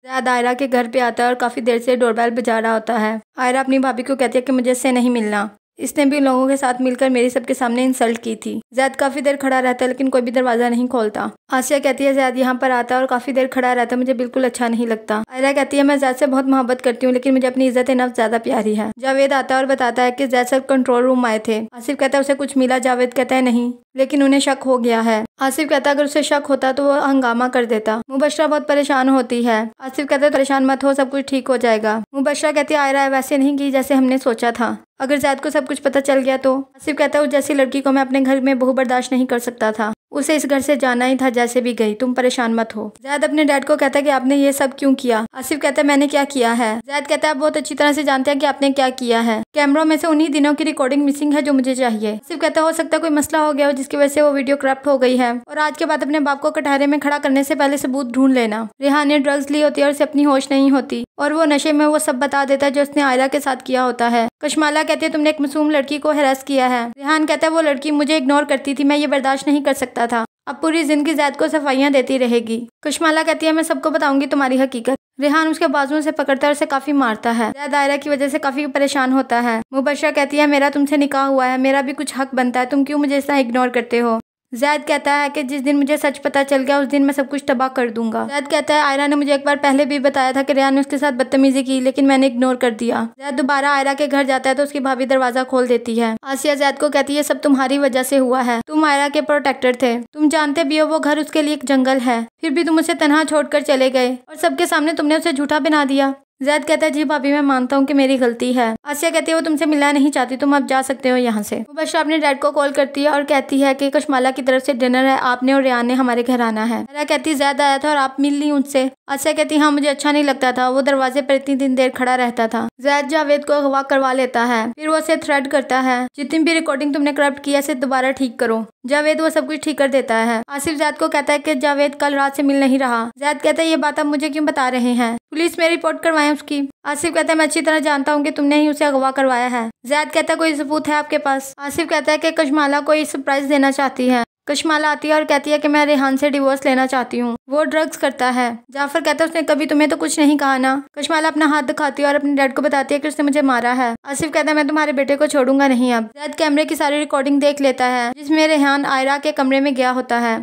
ज़ैद आयरा के घर पे आता है और काफ़ी देर से डोरबेल बजा रहा होता है। आयरा अपनी भाभी को कहती है कि मुझे इससे नहीं मिलना, इसने भी लोगों के साथ मिलकर मेरी सबके सामने इंसल्ट की थी। ज़ैद काफ़ी देर खड़ा रहता है लेकिन कोई भी दरवाज़ा नहीं खोलता। आसिया कहती है ज़ैद यहाँ पर आता है और काफ़ी देर खड़ा रहता है, मुझे बिल्कुल अच्छा नहीं लगता। आयरा कहती है मैं ज़ैद से बहुत मोहब्बत करती हूँ लेकिन मुझे अपनी इज्जत नफ्स ज़्यादा प्यारी है। जावेद आता है और बताता है कि ज़ैद सर कंट्रोल रूम आए थे। आसिफ कहता है उसे कुछ मिला? जावेद कहता है नहीं, लेकिन उन्हें शक हो गया है। आसिफ कहता है अगर उसे शक होता तो वो हंगामा कर देता। मुबशरा बहुत परेशान होती है। आसिफ कहता है परेशान मत हो, सब कुछ ठीक हो जाएगा। मुबशरा कहती है आयरा वैसे नहीं की जैसे हमने सोचा था, अगर ज़ैद को सब कुछ पता चल गया तो। आसिफ कहता है उस जैसी लड़की को मैं अपने घर में बहू बर्दाश्त नहीं कर सकता था, उसे इस घर से जाना ही था जैसे भी गई, तुम परेशान मत हो। ज़ैद अपने डैड को कहता है कि आपने ये सब क्यों किया? आसिफ कहता है मैंने क्या किया है? ज़ैद कहता है आप बहुत अच्छी तरह से जानते हैं कि आपने क्या किया है। कैमरों में से उन्हीं दिनों की रिकॉर्डिंग मिसिंग है जो मुझे चाहिए। आसिफ कहता है हो सकता है कोई मसला हो गया हो जिसकी वजह से वो वीडियो करप्ट हो गई है, और आज के बाद अपने बाप को कटहरे में खड़ा करने से पहले सबूत ढूंढ लेना। रेहान ने ड्रग्स ली होती है और उसे अपनी होश नहीं होती और वो नशे में वो सब बता देता है जो उसने आयरा के साथ किया होता है। कशमाला कहती है तुमने एक मासूम लड़की को हैरेस किया है। रेहान कहता है वो लड़की मुझे इग्नोर करती थी, मैं ये बर्दाश्त नहीं कर सकता था, अब पूरी जिंदगी ज़ैद को सफाइयाँ देती रहेगी। कशमाला कहती है मैं सबको बताऊंगी तुम्हारी हकीकत। रेहान उसके बाजुओं से पकड़ता है और उसे काफी मारता है। ज़ैद आयरा की वजह से काफी परेशान होता है। मुबशरा कहती है मेरा तुमसे निकाह हुआ है, मेरा भी कुछ हक बनता है, तुम क्यों मुझे इतना इग्नोर करते हो? ज़ैद कहता है कि जिस दिन मुझे सच पता चल गया उस दिन मैं सब कुछ तबाह कर दूंगा। ज़ैद कहता है आयरा ने मुझे एक बार पहले भी बताया था कि रेहान ने उसके साथ बदतमीजी की लेकिन मैंने इग्नोर कर दिया। ज़ैद दोबारा आयरा के घर जाता है तो उसकी भाभी दरवाजा खोल देती है। आसिया ज़ैद को कहती है सब तुम्हारी वजह से हुआ है, तुम आयरा के प्रोटेक्टर थे, तुम जानते भी हो वो घर उसके लिए एक जंगल है, फिर भी तुम उसे तनहा छोड़कर चले गए और सबके सामने तुमने उसे झूठा बना दिया। ज़ैद कहता है जी भाभी मैं मानता हूँ कि मेरी गलती है। आसिया कहती है वो तुमसे मिलना नहीं चाहती, तुम अब जा सकते हो यहाँ से। मुबशरा अपने डैड को कॉल करती है और कहती है कि कशमाला की तरफ से डिनर है, आपने और रेहान ने हमारे घर आना है। आयरा कहती ज़ैद आया था और आप मिल ली उनसे। आसिया कहती हाँ मुझे अच्छा नहीं लगता था, वो दरवाजे पर इतनी दिन देर खड़ा रहता था। ज़ैद जावेद को अगवा करवा लेता है, फिर वो उसे थ्रेट करता है जितनी भी रिकॉर्डिंग तुमने करप्ट किया इसे दोबारा ठीक करो। जावेद वो सब कुछ ठीक कर देता है। आसिफ ज़ैद को कहता है कि जावेद कल रात से मिल नहीं रहा। ज़ैद कहता है ये बात आप मुझे क्यों बता रहे हैं, पुलिस में रिपोर्ट करवाएं उसकी। आसिफ कहता है मैं अच्छी तरह जानता हूँ कि तुमने ही उसे अगवा करवाया है। ज़ैद कहता है कोई सबूत है आपके पास? आसिफ कहता है कि कशमाला कोई सरप्राइज देना चाहती है। कशमाला आती है और कहती है कि मैं रेहान से डिवोर्स लेना चाहती हूँ, वो ड्रग्स करता है। जाफर कहता है उसने कभी तुम्हें तो कुछ नहीं कहा ना। कशमाला अपना हाथ दिखाती है और अपने डैड को बताती है कि उसने मुझे मारा है। आसिफ कहता है मैं तुम्हारे बेटे को छोड़ूंगा नहीं अब। ज़ैद कैमरे की सारी रिकॉर्डिंग देख लेता है जिसमें रेहान आयरा के कमरे में गया होता है।